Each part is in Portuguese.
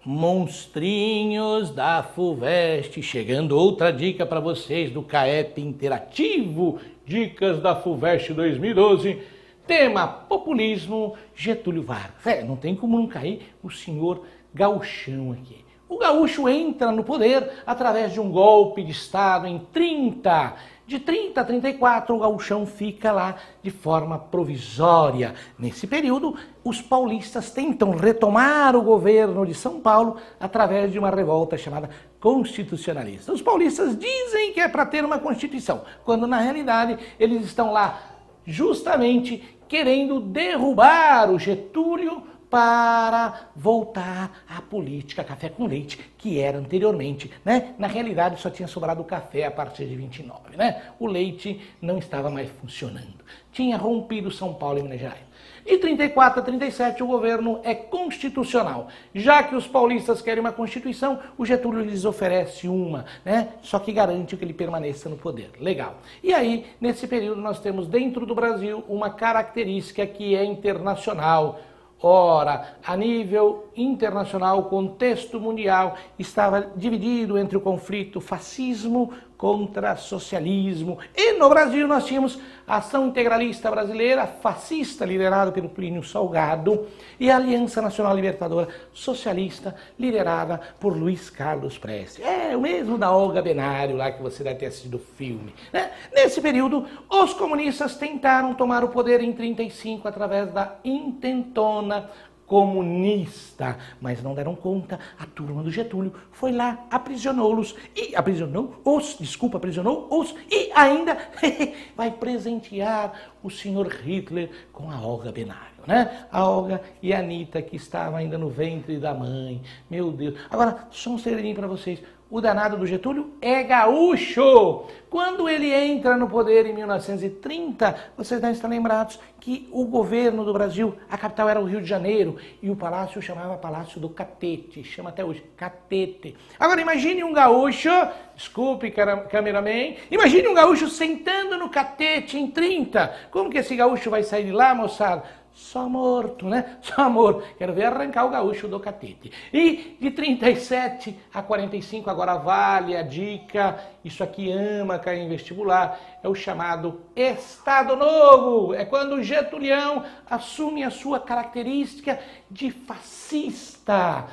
Monstrinhos da FUVEST, chegando outra dica para vocês do CAEP Interativo, Dicas da FUVEST 2012, tema populismo, Getúlio Vargas. Não tem como não cair o senhor Gauchão aqui. O gaúcho entra no poder através de um golpe de Estado de 30 a 34, o gauchão fica lá de forma provisória. Nesse período, os paulistas tentam retomar o governo de São Paulo através de uma revolta chamada constitucionalista. Os paulistas dizem que é para ter uma constituição, quando na realidade eles estão lá justamente querendo derrubar o Getúlio para voltar à política café com leite, que era anteriormente, né? Na realidade só tinha sobrado o café a partir de 29, né? O leite não estava mais funcionando. Tinha rompido São Paulo e Minas Gerais. De 34 a 37 o governo é constitucional. Já que os paulistas querem uma constituição, o Getúlio lhes oferece uma, né? Só que garante que ele permaneça no poder. Legal. E aí, nesse período, nós temos dentro do Brasil uma característica que é internacional. Ora, a nível internacional, o contexto mundial estava dividido entre o conflito fascismo contra socialismo. E no Brasil nós tínhamos a Ação Integralista Brasileira, fascista, liderada pelo Plínio Salgado, e a Aliança Nacional Libertadora Socialista, liderada por Luiz Carlos Prestes. É o mesmo da Olga Benário, lá que você deve ter assistido o filme, né? Nesse período, os comunistas tentaram tomar o poder em 35 através da intentona comunista, mas não deram conta. A turma do Getúlio foi lá, aprisionou-os e ainda vai presentear o senhor Hitler com a Olga Benário, né? A Olga e a Anitta, que estavam ainda no ventre da mãe. Meu Deus. Agora, só um segredinho para vocês. O danado do Getúlio é gaúcho. Quando ele entra no poder em 1930, vocês devem estar lembrados que o governo do Brasil, a capital era o Rio de Janeiro, e o palácio chamava Palácio do Catete, chama até hoje, Catete. Agora imagine um gaúcho, desculpe cameraman, imagine um gaúcho sentando no Catete em 30. Como que esse gaúcho vai sair de lá, moçada? Só morto, né? Só morto. Quero ver arrancar o gaúcho do Catete. E de 37 a 45, agora vale a dica, isso aqui ama cair em vestibular, é o chamado Estado Novo. É quando o Getulião assume a sua característica de fascista,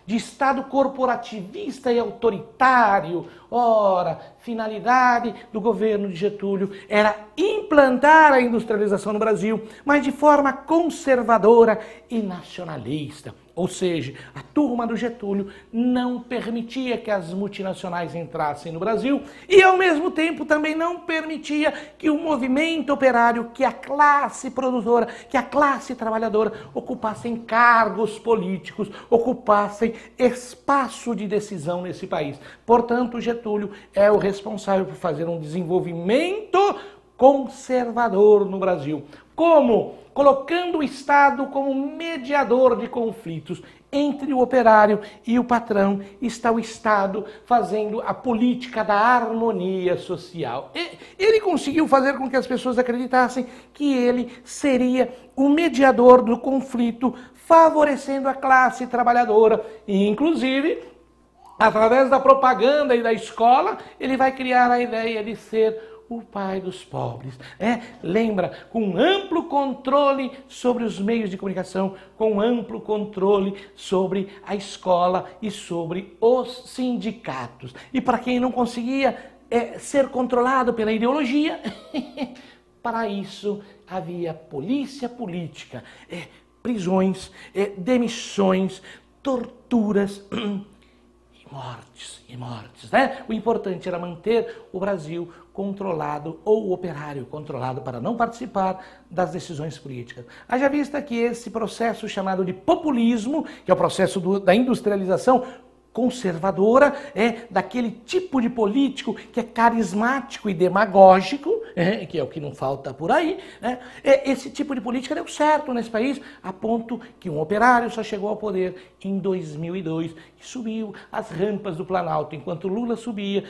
de Estado corporativista e autoritário. Ora, finalidade do governo de Getúlio era implantar a industrialização no Brasil, mas de forma conservadora e nacionalista. Ou seja, a turma do Getúlio não permitia que as multinacionais entrassem no Brasil e, ao mesmo tempo, também não permitia que o movimento operário, que a classe produtora, que a classe trabalhadora ocupassem cargos políticos, ocupassem espaço de decisão nesse país. Portanto, Getúlio é o responsável por fazer um desenvolvimento conservador no Brasil. Como? Colocando o Estado como mediador de conflitos. Entre o operário e o patrão está o Estado fazendo a política da harmonia social. Ele conseguiu fazer com que as pessoas acreditassem que ele seria o mediador do conflito, favorecendo a classe trabalhadora e, inclusive, através da propaganda e da escola, ele vai criar a ideia de ser o pai dos pobres. Lembra, com amplo controle sobre os meios de comunicação, com amplo controle sobre a escola e sobre os sindicatos. E para quem não conseguia ser controlado pela ideologia, para isso havia polícia política, prisões, demissões, torturas e mortes, né? O importante era manter o Brasil controlado, ou o operário controlado, para não participar das decisões políticas. Haja vista que esse processo chamado de populismo, que é o processo da industrialização conservadora, daquele tipo de político que é carismático e demagógico, que é o que não falta por aí, esse tipo de política deu certo nesse país, a ponto que um operário só chegou ao poder em 2002, que subiu as rampas do Planalto, enquanto Lula subia,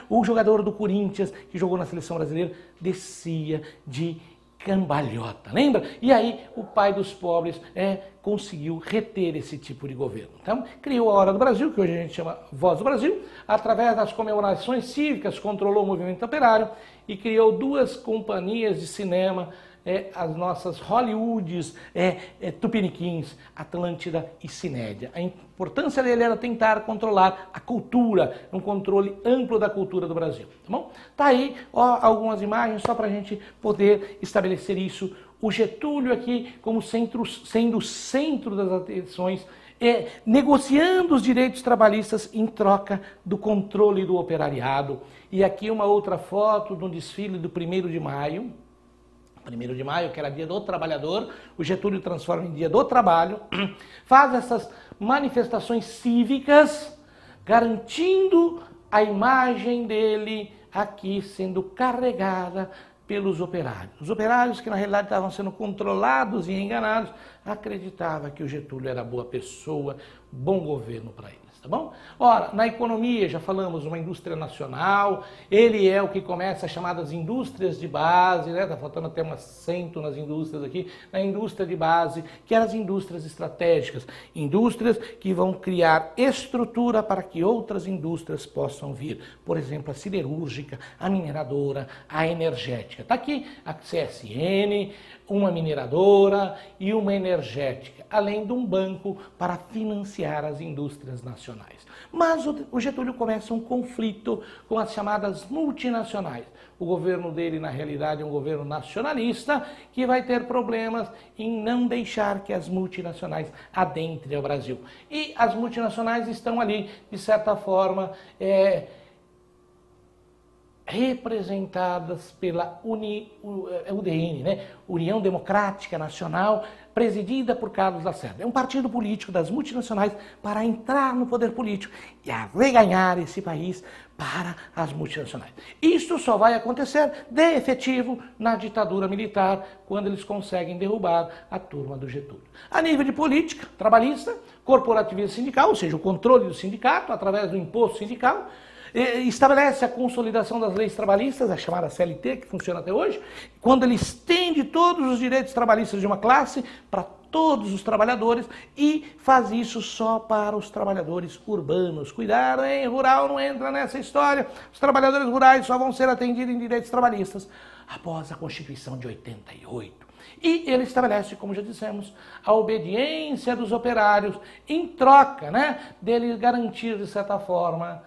o jogador do Corinthians, que jogou na seleção brasileira, descia de cambalhota, lembra? E aí o pai dos pobres conseguiu reter esse tipo de governo. Então, criou a Hora do Brasil, que hoje a gente chama Voz do Brasil, através das comemorações cívicas, controlou o movimento operário e criou 2 companhias de cinema, as nossas Hollywoods, Tupiniquins, Atlântida e Cinédia. A importância dele era tentar controlar a cultura, um controle amplo da cultura do Brasil. Tá bom? Tá aí algumas imagens só para a gente poder estabelecer isso. O Getúlio aqui como sendo o centro das atenções, negociando os direitos trabalhistas em troca do controle do operariado. E aqui uma outra foto do desfile do 1º de maio. 1º de maio, que era dia do trabalhador, o Getúlio transforma em dia do trabalho, faz essas manifestações cívicas, garantindo a imagem dele aqui sendo carregada pelos operários. Os operários que na realidade estavam sendo controlados e enganados, acreditavam que o Getúlio era boa pessoa, bom governo para eles. Tá bom? Ora, na economia, já falamos, uma indústria nacional, ele é o que começa as chamadas indústrias de base, né? Tá faltando até um acento nas indústrias aqui, na indústria de base, que eram as indústrias estratégicas, indústrias que vão criar estrutura para que outras indústrias possam vir. Por exemplo, a siderúrgica, a mineradora, a energética. Está aqui a CSN, uma mineradora e uma energética, além de um banco para financiar as indústrias nacionais. Mas o Getúlio começa um conflito com as chamadas multinacionais. O governo dele, na realidade, é um governo nacionalista que vai ter problemas em não deixar que as multinacionais adentrem ao Brasil. E as multinacionais estão ali, de certa forma, representadas pela UDN, né? União Democrática Nacional, presidida por Carlos Lacerda. É um partido político das multinacionais para entrar no poder político e arreganhar esse país para as multinacionais. Isso só vai acontecer de efetivo na ditadura militar, quando eles conseguem derrubar a turma do Getúlio. A nível de política trabalhista, corporativismo sindical, ou seja, o controle do sindicato através do imposto sindical, estabelece a consolidação das leis trabalhistas, a chamada CLT, que funciona até hoje, quando ele estende todos os direitos trabalhistas de uma classe para todos os trabalhadores e faz isso só para os trabalhadores urbanos. Cuidado, hein? Rural não entra nessa história. Os trabalhadores rurais só vão ser atendidos em direitos trabalhistas após a Constituição de 88. E ele estabelece, como já dissemos, a obediência dos operários em troca, né, dele garantir, de certa forma,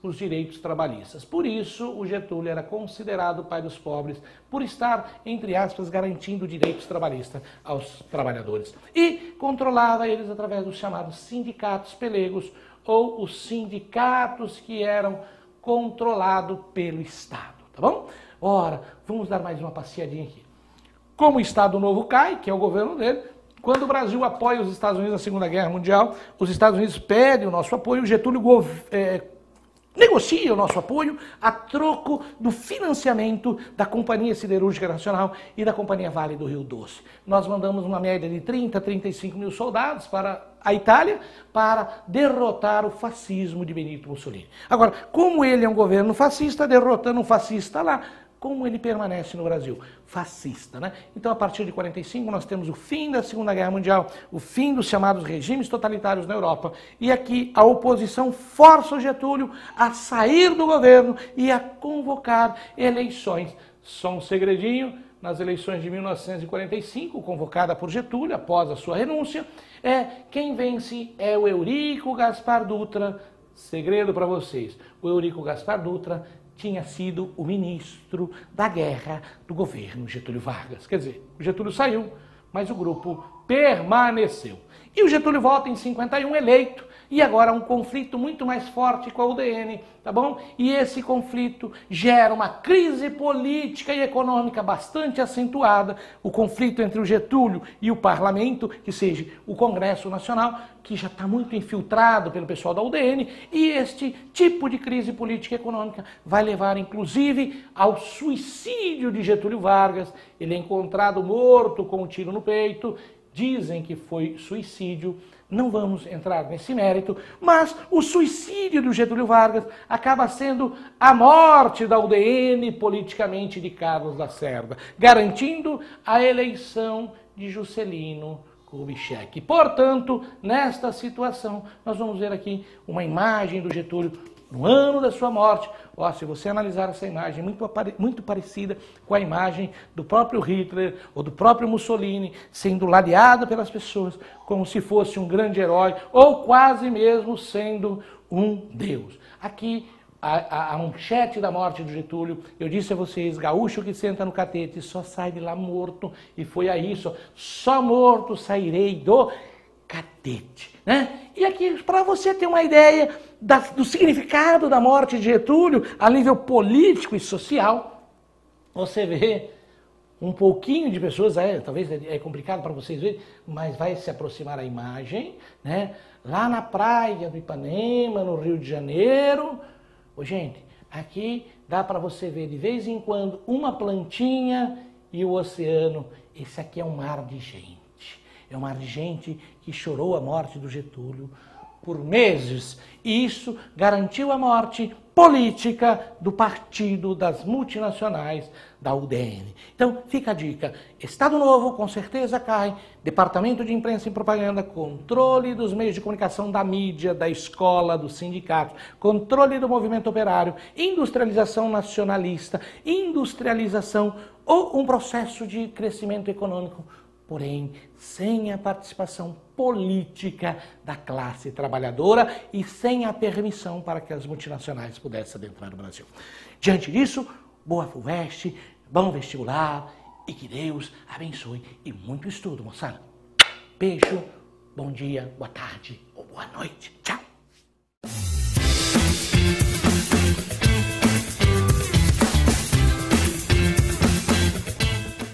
os direitos trabalhistas. Por isso, o Getúlio era considerado o pai dos pobres, por estar, entre aspas, garantindo direitos trabalhistas aos trabalhadores. E controlava eles através dos chamados sindicatos pelegos, ou os sindicatos que eram controlados pelo Estado, tá bom? Ora, vamos dar mais uma passeadinha aqui. Como o Estado Novo cai, que é o governo dele, quando o Brasil apoia os Estados Unidos na Segunda Guerra Mundial, os Estados Unidos pedem o nosso apoio, o Getúlio negocia o nosso apoio a troco do financiamento da Companhia Siderúrgica Nacional e da Companhia Vale do Rio Doce. Nós mandamos uma média de 30 a 35 mil soldados para a Itália para derrotar o fascismo de Benito Mussolini. Agora, como ele é um governo fascista, derrotando um fascista lá, como ele permanece no Brasil? Fascista, né? Então, a partir de 45, nós temos o fim da Segunda Guerra Mundial, o fim dos chamados regimes totalitários na Europa. E aqui a oposição força o Getúlio a sair do governo e a convocar eleições. Só um segredinho, nas eleições de 1945, convocada por Getúlio, após a sua renúncia, quem vence é o Eurico Gaspar Dutra. Segredo para vocês, o Eurico Gaspar Dutra tinha sido o ministro da guerra do governo Getúlio Vargas. Quer dizer, o Getúlio saiu, mas o grupo permaneceu. E o Getúlio volta em 51 eleito, e agora um conflito muito mais forte com a UDN, tá bom? E esse conflito gera uma crise política e econômica bastante acentuada, o conflito entre o Getúlio e o parlamento, que seja o Congresso Nacional, que já está muito infiltrado pelo pessoal da UDN, e este tipo de crise política e econômica vai levar, inclusive, ao suicídio de Getúlio Vargas. Ele é encontrado morto com um tiro no peito, dizem que foi suicídio. Não vamos entrar nesse mérito, mas o suicídio do Getúlio Vargas acaba sendo a morte da UDN politicamente de Carlos Lacerda, garantindo a eleição de Juscelino Kubitschek. Portanto, nesta situação, nós vamos ver aqui uma imagem do Getúlio no ano da sua morte. Ó, se você analisar essa imagem, muito parecida com a imagem do próprio Hitler ou do próprio Mussolini, sendo ladeado pelas pessoas como se fosse um grande herói ou quase mesmo sendo um deus. Aqui, a manchete da morte do Getúlio, eu disse a vocês, gaúcho que senta no catete só sai de lá morto, e foi a isso, só morto sairei do catete, né? E aqui, para você ter uma ideia do significado da morte de Getúlio a nível político e social, você vê um pouquinho de pessoas, talvez é complicado para vocês verem, mas vai se aproximar a imagem, né? Lá na praia do Ipanema, no Rio de Janeiro. Ô, gente, aqui dá para você ver de vez em quando uma plantinha e o oceano. Esse aqui é um mar de gente. É um mar de gente que chorou a morte do Getúlio por meses. E isso garantiu a morte política do partido das multinacionais da UDN. Então, fica a dica. Estado Novo, com certeza cai. Departamento de Imprensa e Propaganda, controle dos meios de comunicação da mídia, da escola, dos sindicatos, controle do movimento operário, industrialização nacionalista, industrialização ou um processo de crescimento econômico, porém sem a participação política da classe trabalhadora e sem a permissão para que as multinacionais pudessem adentrar no Brasil. Diante disso, boa FUVEST, bom vestibular e que Deus abençoe e muito estudo, moçada. Beijo, bom dia, boa tarde ou boa noite. Tchau!